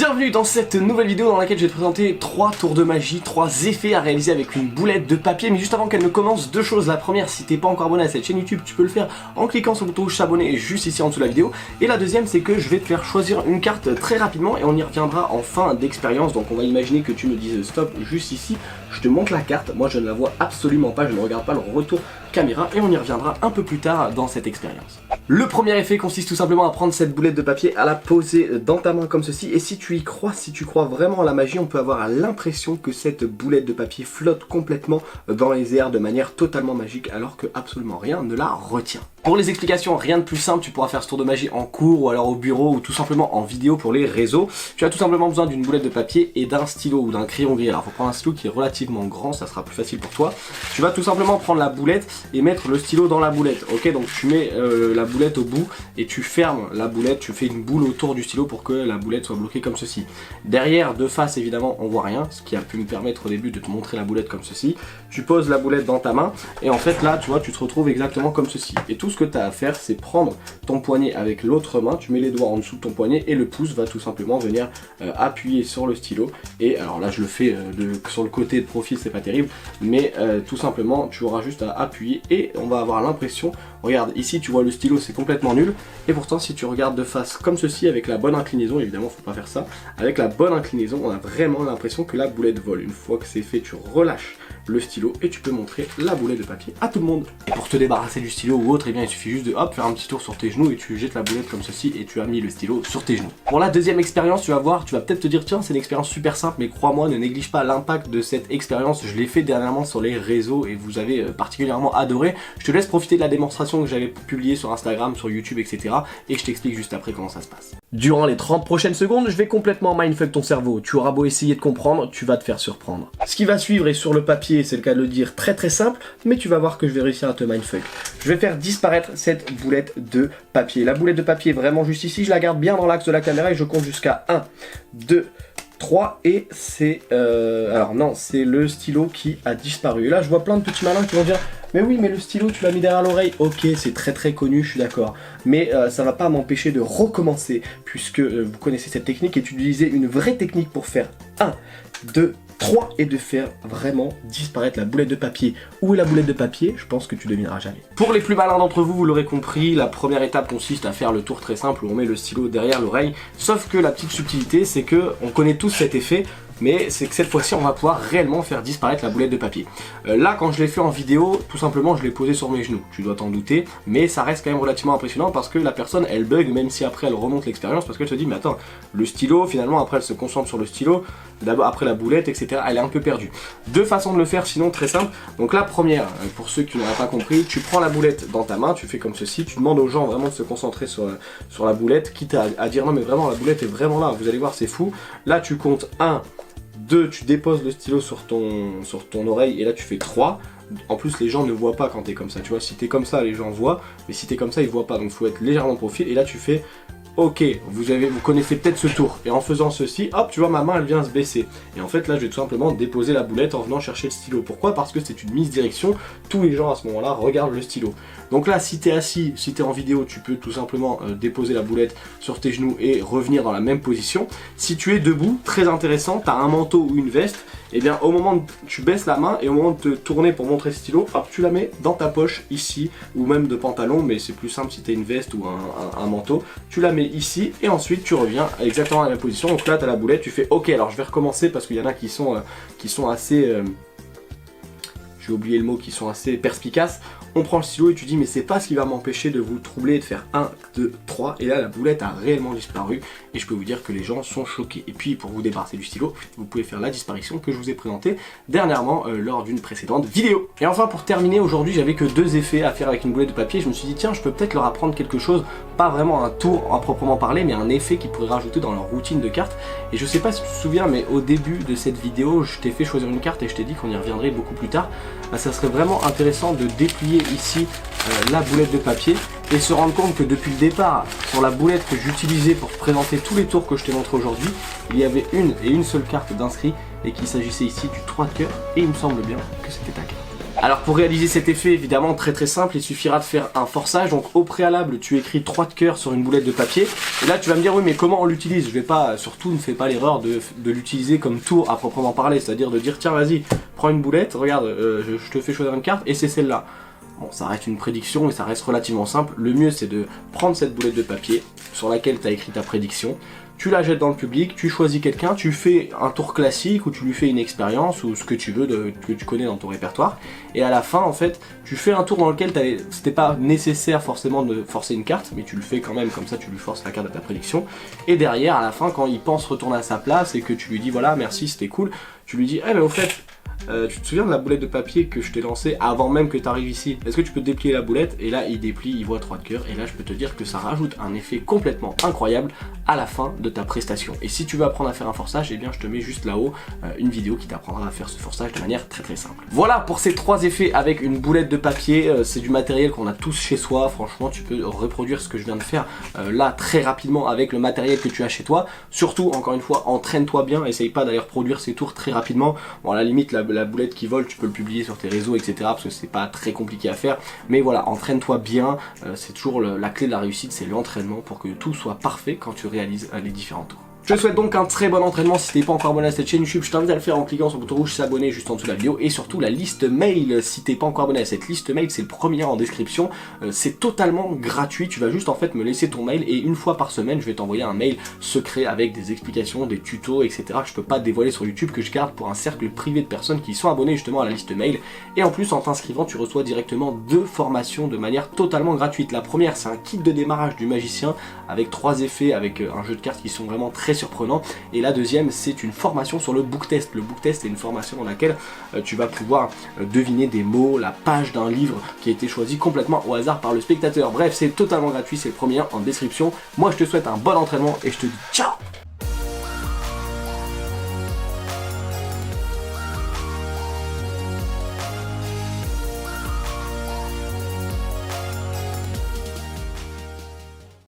Bienvenue dans cette nouvelle vidéo dans laquelle je vais te présenter 3 tours de magie, 3 effets à réaliser avec une boulette de papier. Mais juste avant qu'elle ne commence, deux choses. La première, si t'es pas encore abonné à cette chaîne YouTube, tu peux le faire en cliquant sur le bouton s'abonner juste ici en dessous de la vidéo. Et la deuxième, c'est que je vais te faire choisir une carte très rapidement et on y reviendra en fin d'expérience. Donc on va imaginer que tu me dises stop juste ici, je te montre la carte, moi je ne la vois absolument pas, je ne regarde pas le retour caméra et on y reviendra un peu plus tard dans cette expérience. Le premier effet consiste tout simplement à prendre cette boulette de papier, à la poser dans ta main comme ceci, et si tu y crois, si tu crois vraiment à la magie, on peut avoir l'impression que cette boulette de papier flotte complètement dans les airs de manière totalement magique alors que absolument rien ne la retient. Pour les explications, rien de plus simple, tu pourras faire ce tour de magie en cours ou alors au bureau ou tout simplement en vidéo pour les réseaux. Tu as tout simplement besoin d'une boulette de papier et d'un stylo ou d'un crayon gris. Alors il faut prendre un stylo qui est relativement grand, ça sera plus facile pour toi. Tu vas tout simplement prendre la boulette et mettre le stylo dans la boulette. Ok, donc tu mets la boulette au bout et tu fermes la boulette, tu fais une boule autour du stylo pour que la boulette soit bloquée comme ceci. Derrière, de face évidemment, on voit rien, ce qui a pu me permettre au début de te montrer la boulette comme ceci. Tu poses la boulette dans ta main et en fait là, tu vois, tu te retrouves exactement comme ceci. Et tout ce que tu as à faire, c'est prendre ton poignet avec l'autre main, tu mets les doigts en dessous de ton poignet et le pouce va tout simplement venir appuyer sur le stylo. Et alors là, je le fais sur le côté de profil, c'est pas terrible, mais tout simplement, tu auras juste à appuyer et on va avoir l'impression, regarde, ici tu vois le stylo, c'est complètement nul, et pourtant si tu regardes de face comme ceci, avec la bonne inclinaison, évidemment faut pas faire ça, avec la bonne inclinaison, on a vraiment l'impression que la boulette vole. Une fois que c'est fait, tu relâches le stylo et tu peux montrer la boulette de papier à tout le monde. Et pour te débarrasser du stylo ou autre, eh bien il suffit juste de hop, faire un petit tour sur tes genoux et tu jettes la boulette comme ceci et tu as mis le stylo sur tes genoux. Pour la deuxième expérience, tu vas voir, tu vas peut-être te dire tiens, c'est une expérience super simple, mais crois-moi, ne néglige pas l'impact de cette expérience. Je l'ai fait dernièrement sur les réseaux et vous avez particulièrement adoré. Je te laisse profiter de la démonstration que j'avais publiée sur Instagram, sur YouTube, etc. et je t'explique juste après comment ça se passe. Durant les 30 prochaines secondes, je vais complètement mindfuck ton cerveau. Tu auras beau essayer de comprendre, tu vas te faire surprendre. Ce qui va suivre est sur le papier, c'est le cas de le dire, très très simple, mais tu vas voir que je vais réussir à te mindfuck. Je vais faire disparaître cette boulette de papier. La boulette de papier est vraiment juste ici, je la garde bien dans l'axe de la caméra et je compte jusqu'à 1, 2, 3 et c'est... alors non, c'est le stylo qui a disparu. Et là, je vois plein de petits malins qui vont dire mais oui, mais le stylo, tu l'as mis derrière l'oreille. Ok, c'est très très connu, je suis d'accord. Mais ça va pas m'empêcher de recommencer, puisque vous connaissez cette technique et d'utiliser une vraie technique pour faire 1, 2, 3 et de faire vraiment disparaître la boulette de papier. Où est la boulette de papier? Je pense que tu devineras jamais. Pour les plus malins d'entre vous, vous l'aurez compris, la première étape consiste à faire le tour très simple où on met le stylo derrière l'oreille. Sauf que la petite subtilité, c'est que on connaît tous cet effet, mais c'est que cette fois-ci on va pouvoir réellement faire disparaître la boulette de papier. Là quand je l'ai fait en vidéo, tout simplement je l'ai posé sur mes genoux, tu dois t'en douter, mais ça reste quand même relativement impressionnant parce que la personne elle bug même si après elle remonte l'expérience parce qu'elle se dit mais attends, le stylo finalement après elle se concentre sur le stylo, d'abord après la boulette etc, elle est un peu perdue. Deux façons de le faire sinon très simple. Donc la première, pour ceux qui n'auraient pas compris, tu prends la boulette dans ta main, tu fais comme ceci, tu demandes aux gens vraiment de se concentrer sur la boulette, quitte à dire non mais vraiment la boulette est vraiment là, vous allez voir c'est fou. Là tu comptes 1, 2, tu déposes le stylo sur ton oreille et là tu fais 3. En plus les gens ne voient pas quand t'es comme ça, tu vois, si t'es comme ça les gens voient, mais si t'es comme ça ils voient pas, donc faut être légèrement de profil et là tu fais ok, vous connaissez peut-être ce tour, et en faisant ceci, hop, tu vois ma main elle vient se baisser, et en fait là je vais tout simplement déposer la boulette en venant chercher le stylo. Pourquoi? Parce que c'est une mise direction, tous les gens à ce moment là regardent le stylo. Donc là si t'es assis, si t'es en vidéo, tu peux tout simplement déposer la boulette sur tes genoux et revenir dans la même position. Si tu es debout, très intéressant, t'as un manteau ou une veste, et bien au moment où tu baisses la main et au moment de te tourner pour montrer le stylo, hop, tu la mets dans ta poche ici, ou même de pantalon, mais c'est plus simple si t'as une veste ou un manteau, tu la mets ici et ensuite tu reviens exactement à la même position. Donc là tu as la boulette, tu fais ok, alors je vais recommencer parce qu'il y en a qui sont assez j'ai oublié le mot, qui sont assez perspicaces. On prend le stylo et tu dis mais c'est pas ce qui va m'empêcher de vous troubler et de faire 1, 2, 3 et là la boulette a réellement disparu et je peux vous dire que les gens sont choqués. Et puis pour vous débarrasser du stylo, vous pouvez faire la disparition que je vous ai présentée dernièrement lors d'une précédente vidéo. Et enfin pour terminer, aujourd'hui j'avais que 2 effets à faire avec une boulette de papier. Je me suis dit tiens, je peux peut-être leur apprendre quelque chose, pas vraiment un tour à proprement parler, mais un effet qu'ils pourraient rajouter dans leur routine de cartes. Et je sais pas si tu te souviens, mais au début de cette vidéo je t'ai fait choisir une carte et je t'ai dit qu'on y reviendrait beaucoup plus tard. Ça serait vraiment intéressant de déplier ici la boulette de papier et se rendre compte que depuis le départ, sur la boulette que j'utilisais pour te présenter tous les tours que je t'ai montré aujourd'hui, il y avait une seule carte d'inscrit et qu'il s'agissait ici du 3 de cœur et il me semble bien que c'était ta carte. Alors pour réaliser cet effet, évidemment très simple, il suffira de faire un forçage. Donc au préalable, tu écris 3 de cœur sur une boulette de papier. Et là tu vas me dire oui mais comment on l'utilise? Je vais pas, surtout ne fais pas l'erreur de l'utiliser comme tour à proprement parler. C'est-à-dire de dire tiens vas-y, prends une boulette, regarde, je te fais choisir une carte et c'est celle-là. Bon, ça reste une prédiction et ça reste relativement simple. Le mieux c'est de prendre cette boulette de papier sur laquelle tu as écrit ta prédiction. Tu la jettes dans le public, tu choisis quelqu'un, tu fais un tour classique ou tu lui fais une expérience ou ce que tu veux, que tu connais dans ton répertoire. Et à la fin, en fait, tu fais un tour dans lequel c'était pas nécessaire forcément de forcer une carte, mais tu le fais quand même, comme ça tu lui forces la carte de ta prédiction. Et derrière, à la fin, quand il pense retourner à sa place et que tu lui dis voilà, merci, c'était cool, tu lui dis eh mais au fait, tu te souviens de la boulette de papier que je t'ai lancée avant même que tu arrives ici? Est-ce que tu peux déplier la boulette? Et là il déplie, il voit 3 de cœur et là je peux te dire que ça rajoute un effet complètement incroyable à la fin de ta prestation. Et si tu veux apprendre à faire un forçage, eh bien je te mets juste là-haut une vidéo qui t'apprendra à faire ce forçage de manière très simple. Voilà pour ces 3 effets avec une boulette de papier. C'est du matériel qu'on a tous chez soi. Franchement tu peux reproduire ce que je viens de faire là très rapidement avec le matériel que tu as chez toi. Surtout encore une fois, entraîne-toi bien, essaye pas d'ailleurs produire ces tours très rapidement. Bon à la limite la boulette qui vole, tu peux le publier sur tes réseaux, etc. Parce que c'est pas très compliqué à faire. Mais voilà, entraîne-toi bien. C'est toujours la clé de la réussite, c'est l'entraînement pour que tout soit parfait quand tu réalises les différents tours. Je te souhaite donc un très bon entraînement. Si t'es pas encore abonné à cette chaîne YouTube, je t'invite à le faire en cliquant sur le bouton rouge s'abonner juste en dessous de la vidéo. Et surtout la liste mail, si t'es pas encore abonné à cette liste mail, c'est le premier lien en description. C'est totalement gratuit, tu vas juste en fait me laisser ton mail et une fois par semaine je vais t'envoyer un mail secret avec des explications, des tutos, etc. que je peux pas dévoiler sur YouTube, que je garde pour un cercle privé de personnes qui sont abonnées justement à la liste mail. Et en plus en t'inscrivant tu reçois directement 2 formations de manière totalement gratuite. La première c'est un kit de démarrage du magicien avec 3 effets, avec un jeu de cartes qui sont vraiment très surprenant. Et la deuxième c'est une formation sur le book test. Le book test est une formation dans laquelle tu vas pouvoir deviner des mots, la page d'un livre qui a été choisi complètement au hasard par le spectateur. Bref, c'est totalement gratuit, c'est le premier lien en description. Moi je te souhaite un bon entraînement et je te dis ciao.